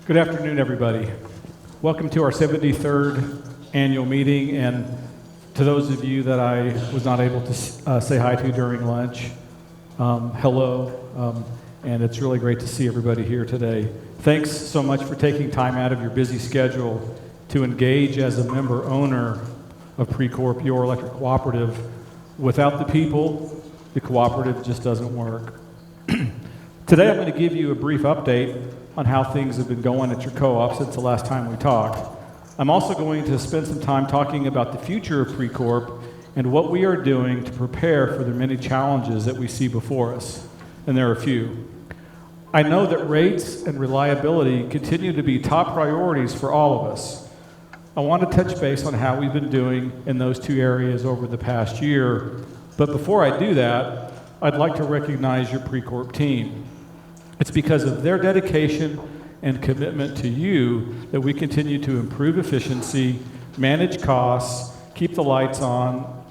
Good afternoon, everybody. Welcome to our 73rd annual meeting, and to those of you that I was not able to say hi to during lunch, hello, and it's really great to see everybody here today. Thanks so much for taking time out of your busy schedule to engage as a member owner of PRECorp, your electric cooperative. Without the people, the cooperative just doesn't work. Today I'm going to give you a brief update on how things have been going at your co-op since the last time we talked. I'm also going to spend some time talking about the future of PRECorp and what we are doing to prepare for the many challenges that we see before us, and there are a few. I know that rates and reliability continue to be top priorities for all of us. I want to touch base on how we've been doing in those two areas over the past year, but before I do that, I'd like to recognize your PRECorp team. It's because of their dedication and commitment to you that we continue to improve efficiency, manage costs, keep the lights on.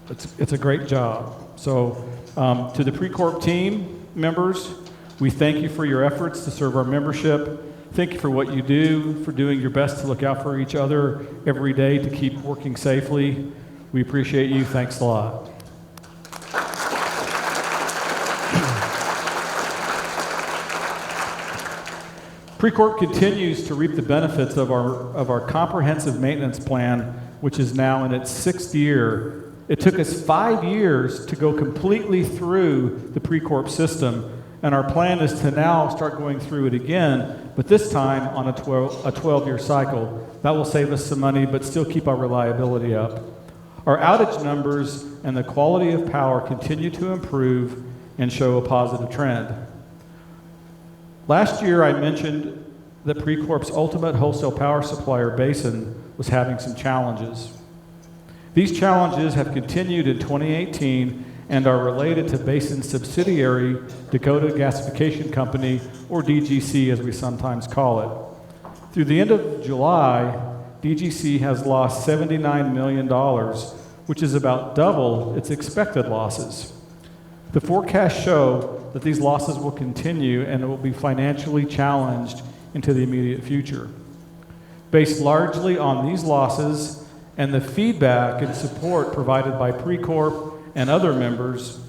It's a great job. So to the PRECorp team members, we thank you for your efforts to serve our membership. Thank you for what you do, for doing your best to look out for each other every day to keep working safely. We appreciate you. Thanks a lot. PRECorp continues to reap the benefits of our comprehensive maintenance plan, which is now in its 6th year. It took us 5 years to go completely through the PRECorp system, and our plan is to now start going through it again, but this time on a 12-year cycle. That will save us some money, but still keep our reliability up. Our outage numbers and the quality of power continue to improve and show a positive trend. Last year, I mentioned that PRECorp's ultimate wholesale power supplier, Basin, was having some challenges. These challenges have continued in 2018 and are related to Basin's subsidiary, Dakota Gasification Company, or DGC as we sometimes call it. Through the end of July, DGC has lost $79 million, which is about double its expected losses. The forecasts show that these losses will continue and it will be financially challenged into the immediate future. Based largely on these losses and the feedback and support provided by PRECorp and other members,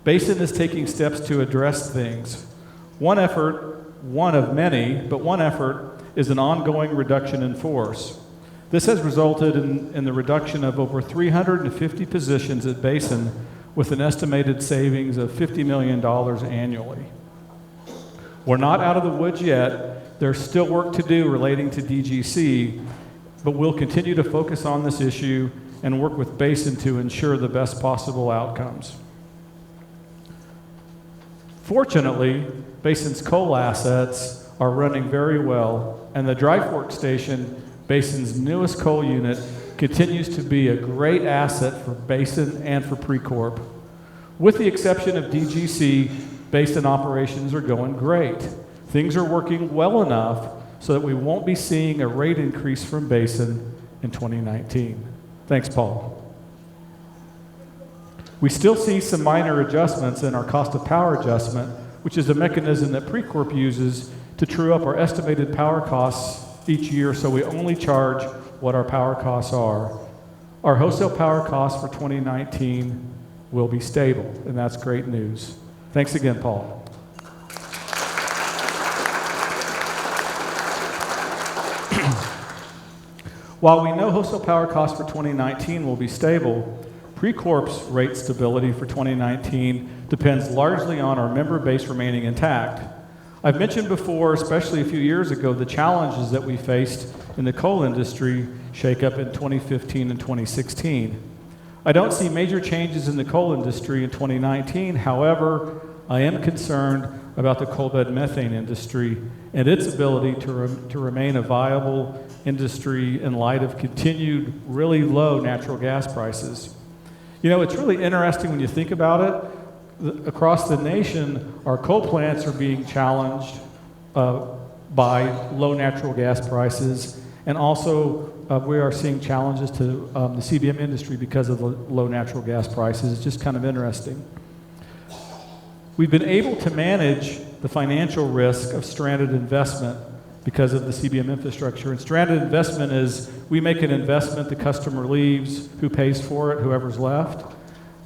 Basin is taking steps to address things. One of many, but one effort is an ongoing reduction in force. This has resulted in the reduction of over 350 positions at Basin with an estimated savings of $50 million annually. We're not out of the woods yet. There's still work to do relating to DGC, but we'll continue to focus on this issue and work with Basin to ensure the best possible outcomes. Fortunately, Basin's coal assets are running very well, and the Dry Fork Station, Basin's newest coal unit, continues to be a great asset for Basin and for PRECorp. With the exception of DGC, Basin operations are going great. Things are working well enough so that we won't be seeing a rate increase from Basin in 2019. Thanks, Paul. We still see some minor adjustments in our cost of power adjustment, which is a mechanism that PRECorp uses to true up our estimated power costs each year, so we only charge what our power costs are. Our wholesale power costs for 2019 will be stable, and that's great news. Thanks again, Paul. While we know wholesale power costs for 2019 will be stable, PRECorp's rate stability for 2019 depends largely on our member base remaining intact. I've mentioned before, especially a few years ago, the challenges that we faced in the coal industry shakeup in 2015 and 2016. I don't see major changes in the coal industry in 2019. However, I am concerned about the coal bed methane industry and its ability to remain a viable industry in light of continued really low natural gas prices. You know, it's really interesting when you think about it. Across the nation, our coal plants are being challenged by low natural gas prices, and also we are seeing challenges to the CBM industry because of the low natural gas prices. It's just kind of interesting. We've been able to manage the financial risk of stranded investment because of the CBM infrastructure. And stranded investment is we make an investment, the customer leaves, who pays for it, whoever's left.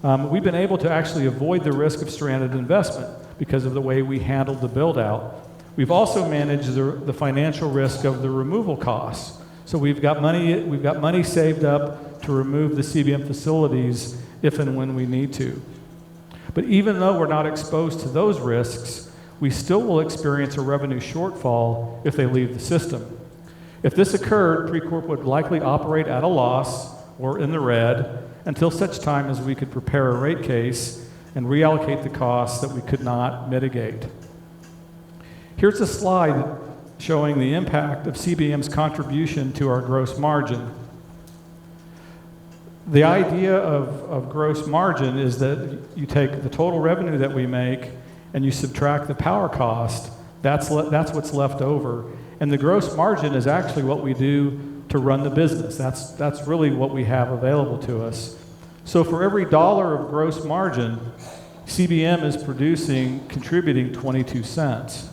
We've been able to actually avoid the risk of stranded investment because of the way we handled the build-out. We've also managed the financial risk of the removal costs. So we've got money saved up to remove the CBM facilities if and when we need to. But even though we're not exposed to those risks, we still will experience a revenue shortfall if they leave the system. If this occurred, PRECorp would likely operate at a loss or in the red until such time as we could prepare a rate case and reallocate the costs that we could not mitigate. Here's a slide showing the impact of CBM's contribution to our gross margin. The idea of gross margin is that you take the total revenue that we make and you subtract the power cost. That's what's left over. And the gross margin is actually what we do to run the business. That's really what we have available to us. So for every dollar of gross margin, CBM is contributing 22 cents.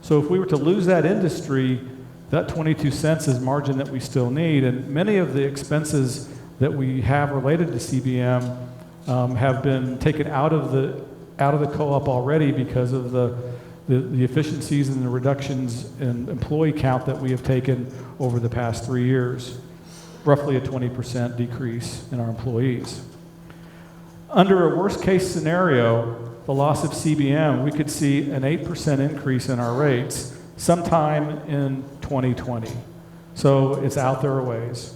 So if we were to lose that industry, that 22 cents is margin that we still need. And many of the expenses that we have related to CBM have been taken out of the co-op already because of the efficiencies and the reductions in employee count that we have taken over the past 3 years, roughly a 20% decrease in our employees. Under a worst-case scenario, the loss of CBM, we could see an 8% increase in our rates sometime in 2020. So it's out there a ways.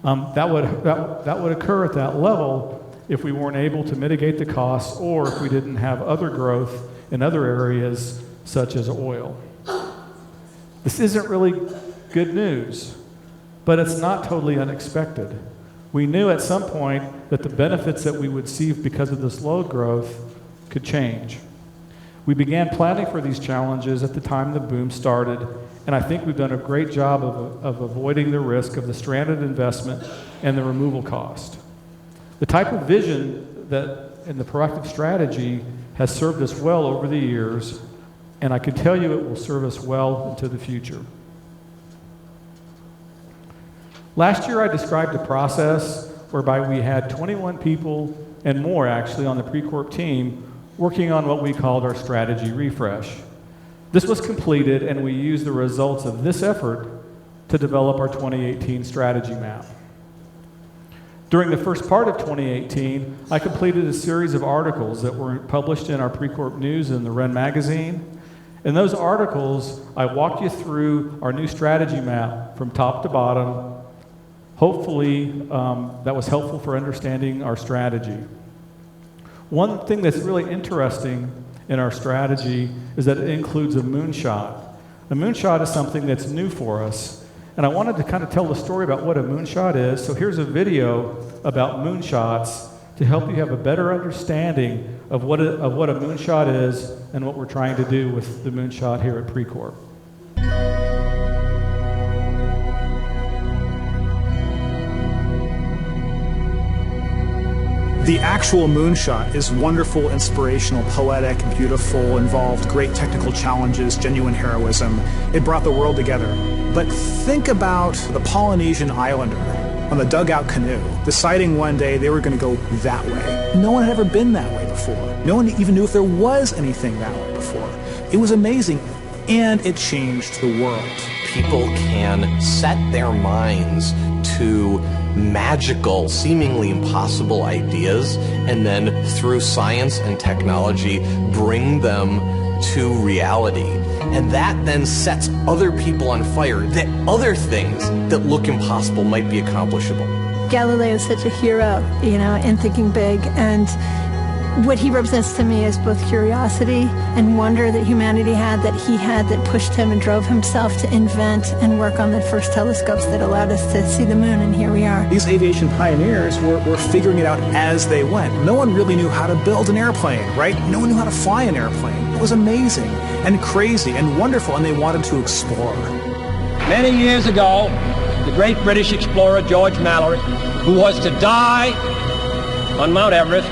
That would occur at that level if we weren't able to mitigate the costs or if we didn't have other growth in other areas such as oil. This isn't really good news, but it's not totally unexpected. We knew at some point that the benefits that we would see because of this load growth could change. We began planning for these challenges at the time the boom started, and I think we've done a great job of avoiding the risk of the stranded investment and the removal cost. The type of vision that in the proactive strategy has served us well over the years, and I can tell you it will serve us well into the future. Last year I described a process whereby we had 21 people and more actually on the PRECorp team working on what we called our strategy refresh. This was completed and we used the results of this effort to develop our 2018 strategy map. During the first part of 2018, I completed a series of articles that were published in our PRECorp News in the Wren magazine. In those articles, I walked you through our new strategy map from top to bottom. Hopefully, that was helpful for understanding our strategy. One thing that's really interesting in our strategy is that it includes a moonshot. A moonshot is something that's new for us, and I wanted to kind of tell the story about what a moonshot is. So here's a video about moonshots to help you have a better understanding of what a moonshot is and what we're trying to do with the moonshot here at PRECorp. The actual moonshot is wonderful, inspirational, poetic, beautiful, involved great technical challenges, genuine heroism. It brought the world together. But think about the Polynesian islander on the dugout canoe, deciding one day they were going to go that way. No one had ever been that way before. No one even knew if there was anything that way before. It was amazing, and it changed the world. People can set their minds to magical, seemingly impossible ideas, and then through science and technology bring them to reality. And that then sets other people on fire, that other things that look impossible might be accomplishable. Galileo is such a hero, in thinking big, and what he represents to me is both curiosity and wonder that humanity had, that pushed him and drove himself to invent and work on the first telescopes that allowed us to see the moon, and here we are. These aviation pioneers were figuring it out as they went. No one really knew how to build an airplane, right? No one knew how to fly an airplane. It was amazing and crazy and wonderful, and they wanted to explore. Many years ago, the great British explorer George Mallory, who was to die on Mount Everest,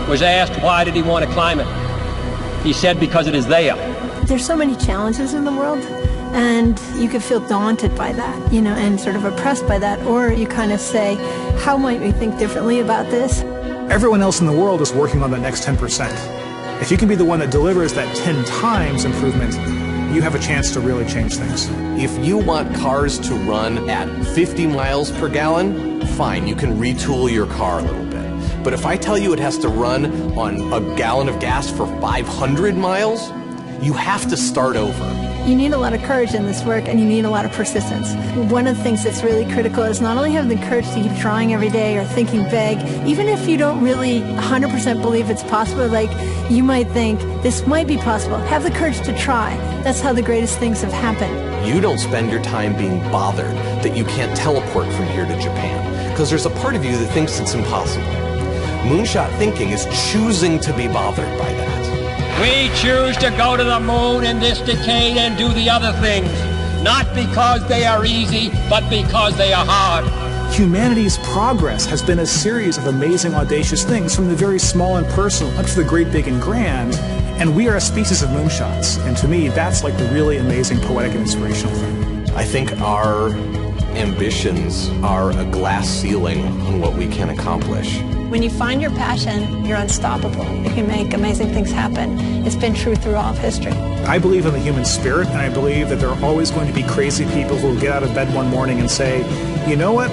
was asked why did he want to climb it. He said, because it is there. There's so many challenges in the world, And you could feel daunted by that, and sort of oppressed by that. Or you kind of say, how might we think differently about this? Everyone else in the world is working on that next 10%. If you can be the one that delivers that 10 times improvement, you have a chance to really change things. If you want cars to run at 50 miles per gallon, fine, you can retool your car a little bit. But if I tell you it has to run on a gallon of gas for 500 miles, you have to start over. You need a lot of courage in this work, and you need a lot of persistence. One of the things that's really critical is not only having the courage to keep trying every day or thinking big, even if you don't really 100% believe it's possible, like you might think this might be possible, have the courage to try. That's how the greatest things have happened. You don't spend your time being bothered that you can't teleport from here to Japan, because there's a part of you that thinks it's impossible. Moonshot thinking is choosing to be bothered by that. We choose to go to the moon in this decade and do the other things, not because they are easy, but because they are hard. Humanity's progress has been a series of amazing, audacious things, from the very small and personal up to the great, big, and grand. And we are a species of moonshots. And to me, that's like the really amazing, poetic, and inspirational thing. I think our ambitions are a glass ceiling on what we can accomplish. When you find your passion, you're unstoppable. You can make amazing things happen. It's been true through all of history. I believe in the human spirit, and I believe that there are always going to be crazy people who will get out of bed one morning and say, you know what?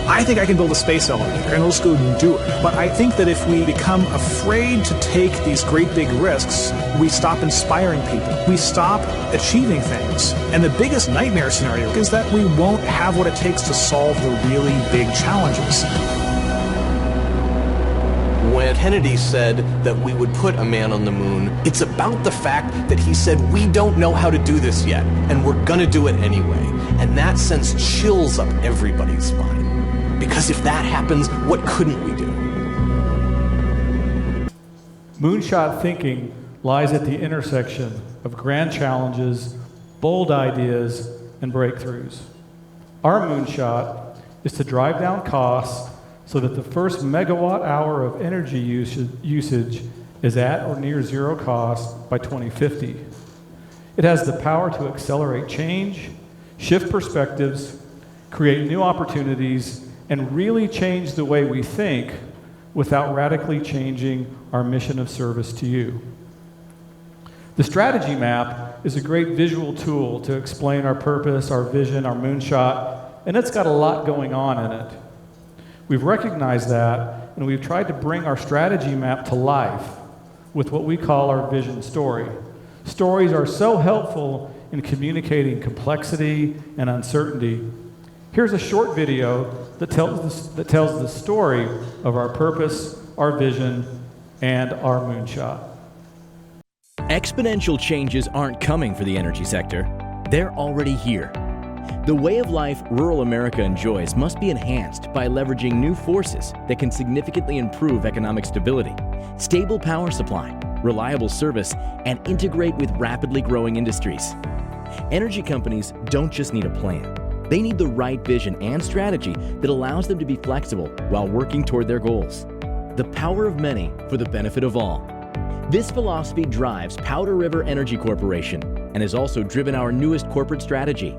I think I can build a space elevator, and let's go and do it. But I think that if we become afraid to take these great big risks, we stop inspiring people. We stop achieving things. And the biggest nightmare scenario is that we won't have what it takes to solve the really big challenges. When Kennedy said that we would put a man on the moon, it's about the fact that he said, we don't know how to do this yet, and we're gonna do it anyway. And that sends chills up everybody's spine. Because if that happens, what couldn't we do? Moonshot thinking lies at the intersection of grand challenges, bold ideas, and breakthroughs. Our moonshot is to drive down costs so that the first megawatt hour of energy usage is at or near zero cost by 2050. It has the power to accelerate change, shift perspectives, create new opportunities, and really change the way we think without radically changing our mission of service to you. The strategy map is a great visual tool to explain our purpose, our vision, our moonshot, and it's got a lot going on in it. We've recognized that, and we've tried to bring our strategy map to life with what we call our vision story. Stories are so helpful in communicating complexity and uncertainty. Here's a short video that tells the story of our purpose, our vision, and our moonshot. Exponential changes aren't coming for the energy sector. They're already here. The way of life rural America enjoys must be enhanced by leveraging new forces that can significantly improve economic stability, stable power supply, reliable service, and integrate with rapidly growing industries. Energy companies don't just need a plan. They need the right vision and strategy that allows them to be flexible while working toward their goals. The power of many for the benefit of all. This philosophy drives Powder River Energy Corporation and has also driven our newest corporate strategy.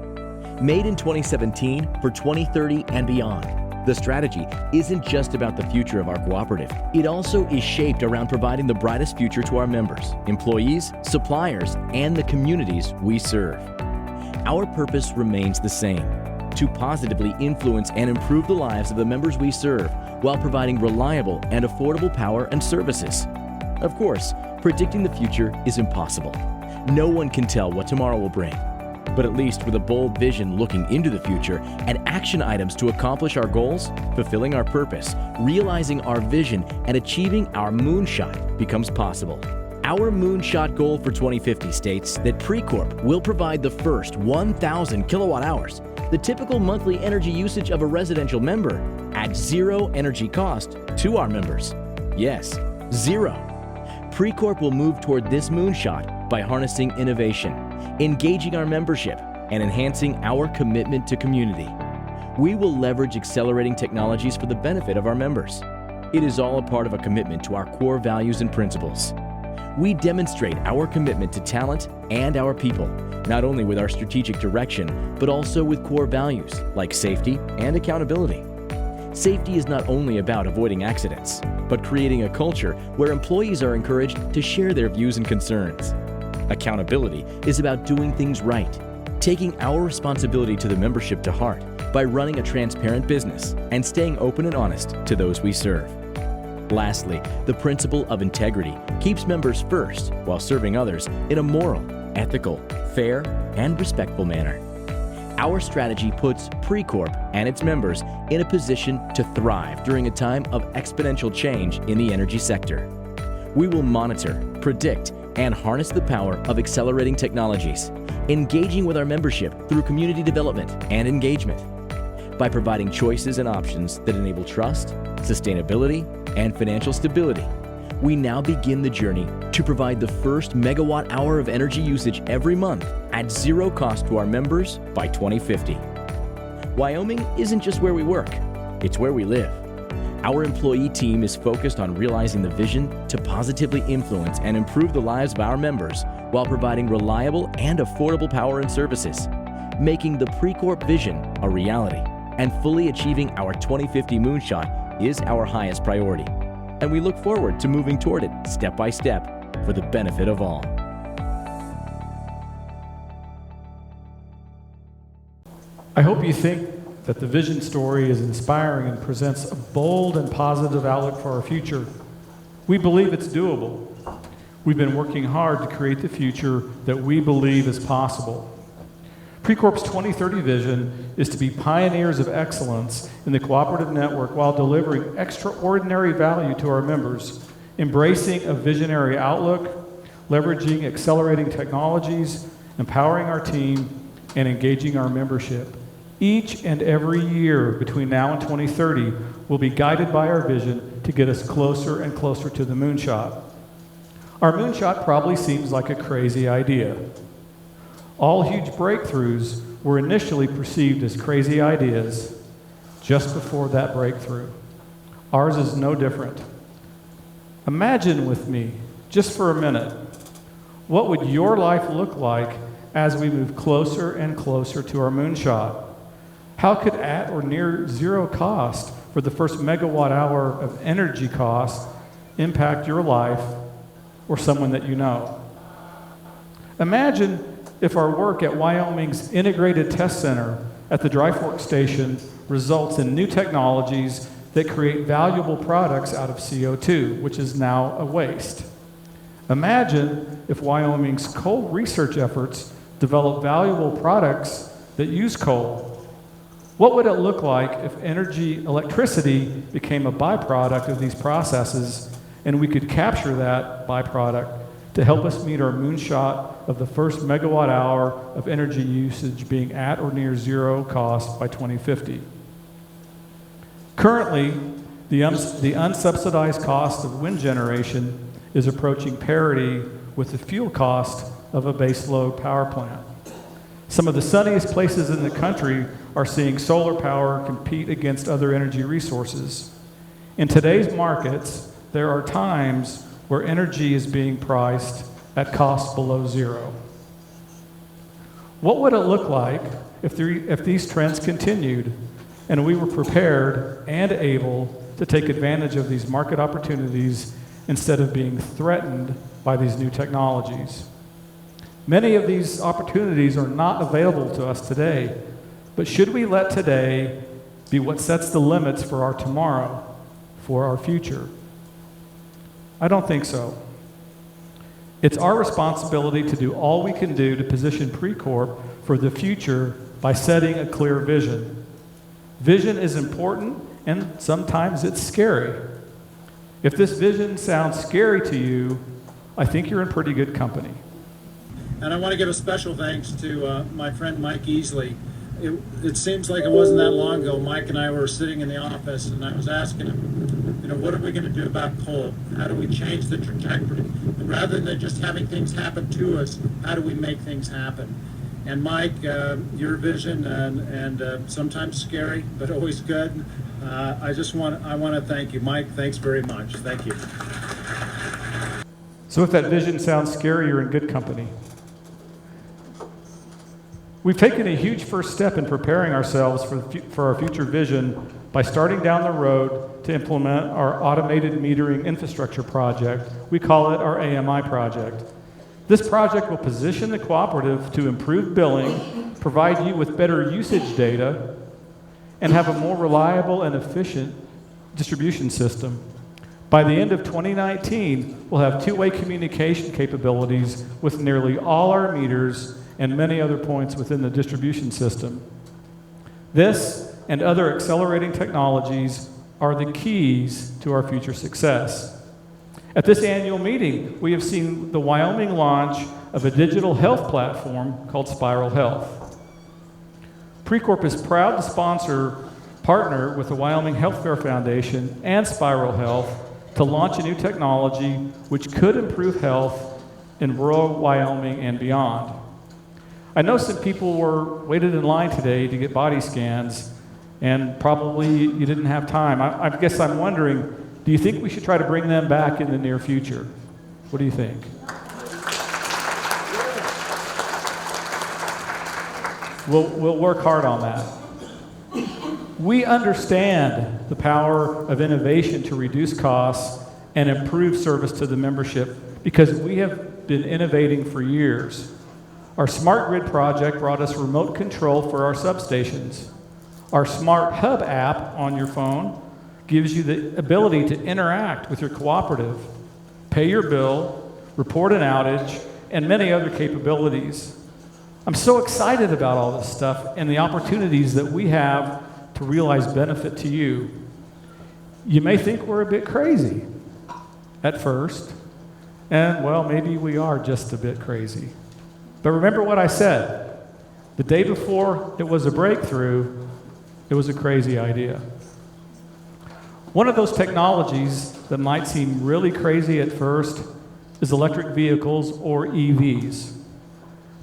Made in 2017 for 2030 and beyond, the strategy isn't just about the future of our cooperative. It also is shaped around providing the brightest future to our members, employees, suppliers, and the communities we serve. Our purpose remains the same: to positively influence and improve the lives of the members we serve while providing reliable and affordable power and services. Of course, predicting the future is impossible. No one can tell what tomorrow will bring. But at least with a bold vision looking into the future and action items to accomplish our goals, fulfilling our purpose, realizing our vision, and achieving our moonshot becomes possible. Our moonshot goal for 2050 states that PRECorp will provide the first 1,000 kilowatt hours, the typical monthly energy usage of a residential member, at zero energy cost to our members. Yes, zero. PRECorp will move toward this moonshot by harnessing innovation, engaging our membership, and enhancing our commitment to community. We will leverage accelerating technologies for the benefit of our members. It is all a part of a commitment to our core values and principles. We demonstrate our commitment to talent and our people not only with our strategic direction, but also with core values like safety and accountability. Safety is not only about avoiding accidents, but creating a culture where employees are encouraged to share their views and concerns. Accountability is about doing things right, taking our responsibility to the membership to heart by running a transparent business and staying open and honest to those we serve. Lastly, the principle of integrity keeps members first while serving others in a moral, ethical, fair, and respectful manner. Our strategy puts PRECorp and its members in a position to thrive during a time of exponential change in the energy sector. We will monitor, predict, and harness the power of accelerating technologies, engaging with our membership through community development and engagement. By providing choices and options that enable trust, sustainability, and financial stability, we now begin the journey to provide the first megawatt hour of energy usage every month at zero cost to our members by 2050. Wyoming isn't just where we work, it's where we live. Our employee team is focused on realizing the vision to positively influence and improve the lives of our members while providing reliable and affordable power and services, making the PRECorp vision a reality, and fully achieving our 2050 moonshot is our highest priority. And we look forward to moving toward it step by step for the benefit of all. I hope you think that the vision story is inspiring and presents a bold and positive outlook for our future. We believe it's doable. We've been working hard to create the future that we believe is possible. PRECorp's 2030 vision is to be pioneers of excellence in the cooperative network while delivering extraordinary value to our members, embracing a visionary outlook, leveraging accelerating technologies, empowering our team, and engaging our membership. Each and every year between now and 2030 will be guided by our vision to get us closer and closer to the moonshot. Our moonshot probably seems like a crazy idea. All huge breakthroughs were initially perceived as crazy ideas just before that breakthrough. Ours is no different. Imagine with me, just for a minute, what would your life look like as we move closer and closer to our moonshot? How could at or near zero cost for the first megawatt hour of energy cost impact your life or someone that you know? Imagine if our work at Wyoming's Integrated Test Center at the Dry Fork Station results in new technologies that create valuable products out of CO2, which is now a waste. Imagine if Wyoming's coal research efforts develop valuable products that use coal. What would it look like if electricity became a byproduct of these processes and we could capture that byproduct to help us meet our moonshot of the first megawatt hour of energy usage being at or near zero cost by 2050? Currently, the unsubsidized cost of wind generation is approaching parity with the fuel cost of a baseload power plant. Some of the sunniest places in the country are seeing solar power compete against other energy resources. In today's markets, there are times where energy is being priced at costs below zero. What would it look like if these trends continued and we were prepared and able to take advantage of these market opportunities instead of being threatened by these new technologies? Many of these opportunities are not available to us today, but should we let today be what sets the limits for our tomorrow, for our future? I don't think so. It's our responsibility to do all we can do to position PRECorp for the future by setting a clear vision. Vision is important, and sometimes it's scary. If this vision sounds scary to you, I think you're in pretty good company. And I want to give a special thanks to my friend Mike Easley. It seems like it wasn't that long ago, Mike and I were sitting in the office and I was asking him, what are we going to do about coal? How do we change the trajectory? And rather than just having things happen to us, how do we make things happen? And Mike, your vision and sometimes scary, but always good. I want to thank you. Mike, thanks very much. Thank you. So if that vision sounds scary, you're in good company. We've taken a huge first step in preparing ourselves for our future vision by starting down the road to implement our automated metering infrastructure project. We call it our AMI project. This project will position the cooperative to improve billing, provide you with better usage data, and have a more reliable and efficient distribution system. By the end of 2019, we'll have two-way communication capabilities with nearly all our meters and many other points within the distribution system. This and other accelerating technologies are the keys to our future success. At this annual meeting, we have seen the Wyoming launch of a digital health platform called Spiral Health. PRECorp is proud to partner with the Wyoming Healthcare Foundation and Spiral Health to launch a new technology which could improve health in rural Wyoming and beyond. I know some people waited in line today to get body scans, and probably you didn't have time. I guess I'm wondering, do you think we should try to bring them back in the near future? What do you think? We'll work hard on that. We understand the power of innovation to reduce costs and improve service to the membership because we have been innovating for years. Our Smart Grid project brought us remote control for our substations. Our Smart Hub app on your phone gives you the ability to interact with your cooperative, pay your bill, report an outage, and many other capabilities. I'm so excited about all this stuff and the opportunities that we have to realize benefit to you. You may think we're a bit crazy at first, and well, maybe we are just a bit crazy. But remember what I said. The day before it was a breakthrough, it was a crazy idea. One of those technologies that might seem really crazy at first is electric vehicles, or EVs.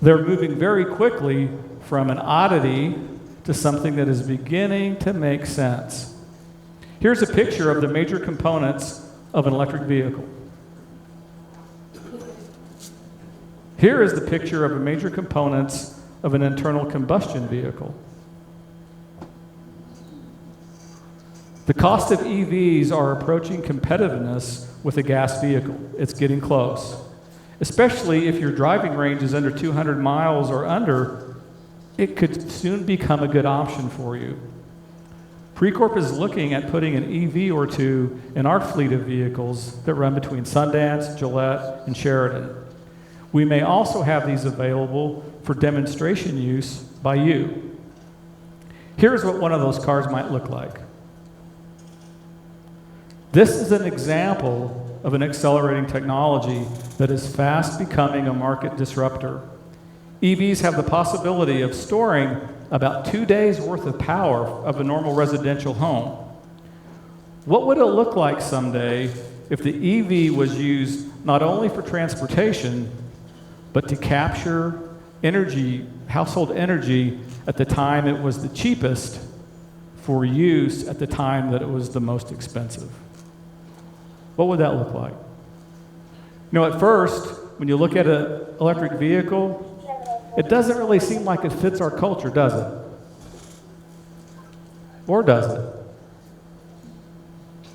They're moving very quickly from an oddity to something that is beginning to make sense. Here's a picture of the major components of an electric vehicle. Here is the picture of the major components of an internal combustion vehicle. The cost of EVs are approaching competitiveness with a gas vehicle. It's getting close. Especially if your driving range is under 200 miles or under, it could soon become a good option for you. PRECorp is looking at putting an EV or two in our fleet of vehicles that run between Sundance, Gillette, and Sheridan. We may also have these available for demonstration use by you. Here's what one of those cars might look like. This is an example of an accelerating technology that is fast becoming a market disruptor. EVs have the possibility of storing about 2 days worth of power of a normal residential home. What would it look like someday if the EV was used not only for transportation, but to capture energy, household energy, at the time it was the cheapest for use at the time that it was the most expensive? What would that look like? You know, at first, when you look at an electric vehicle, it doesn't really seem like it fits our culture, does it? Or does it?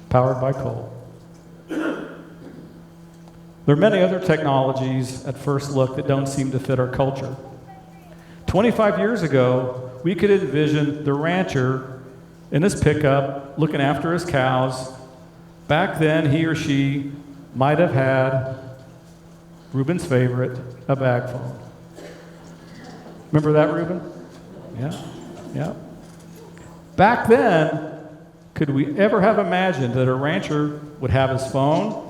Powered by coal. There are many other technologies at first look that don't seem to fit our culture. 25 years ago, we could envision the rancher in his pickup looking after his cows. Back then, he or she might have had Ruben's favorite, a bag phone. Remember that, Ruben? Yeah. Back then, could we ever have imagined that a rancher would have his phone,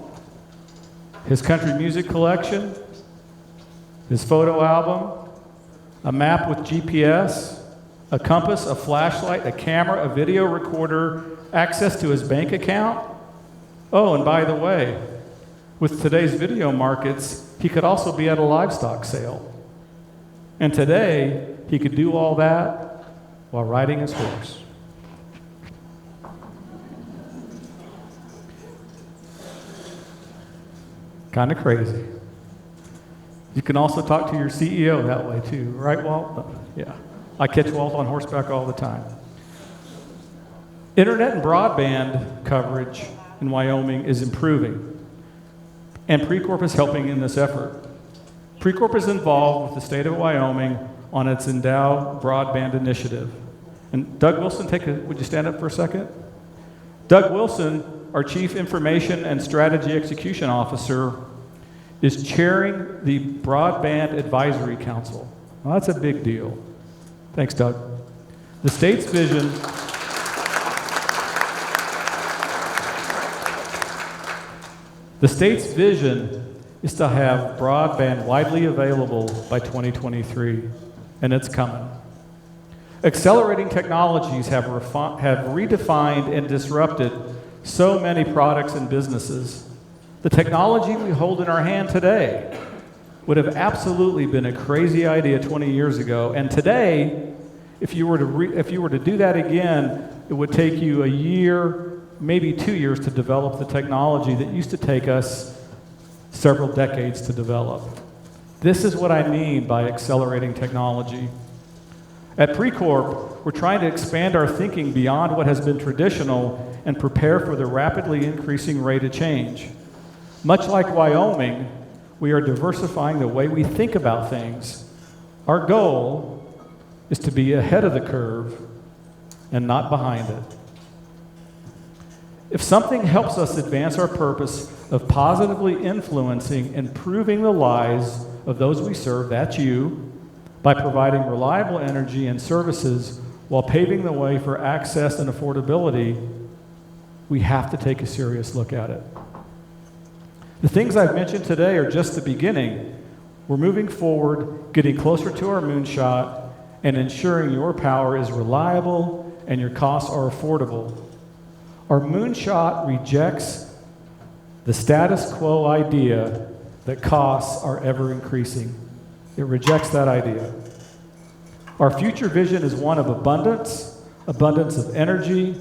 his country music collection, his photo album, a map with GPS, a compass, a flashlight, a camera, a video recorder, access to his bank account? Oh, and by the way, with today's video markets, he could also be at a livestock sale. And today, he could do all that while riding his horse. Kind of crazy. You can also talk to your CEO that way too, right, Walt? Yeah. I catch Walt on horseback all the time. Internet and broadband coverage in Wyoming is improving, and PRECorp is helping in this effort. PRECorp is involved with the state of Wyoming on its Endow Broadband Initiative. And Doug Wilson, would you stand up for a second? Doug Wilson, our Chief Information and Strategy Execution Officer, is chairing the Broadband Advisory Council. Well, that's a big deal. Thanks, Doug. The state's vision is to have broadband widely available by 2023, and it's coming. Accelerating technologies have redefined and disrupted so many products and businesses. The technology we hold in our hand today would have absolutely been a crazy idea 20 years ago, and today, if you were to do that again, it would take you a year, maybe 2 years to develop the technology that used to take us several decades to develop. This is what I mean by accelerating technology. At PRECorp, we're trying to expand our thinking beyond what has been traditional and prepare for the rapidly increasing rate of change. Much like Wyoming, we are diversifying the way we think about things. Our goal is to be ahead of the curve and not behind it. If something helps us advance our purpose of positively influencing and improving the lives of those we serve, that's you, by providing reliable energy and services while paving the way for access and affordability, we have to take a serious look at it. The things I've mentioned today are just the beginning. We're moving forward, getting closer to our moonshot, and ensuring your power is reliable and your costs are affordable. Our moonshot rejects the status quo idea that costs are ever increasing. It rejects that idea. Our future vision is one of abundance of energy,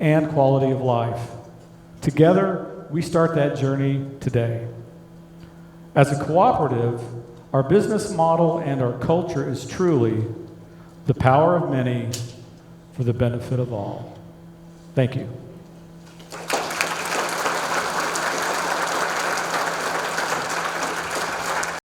and quality of life. Together, we start that journey today. As a cooperative, our business model and our culture is truly the power of many for the benefit of all. Thank you.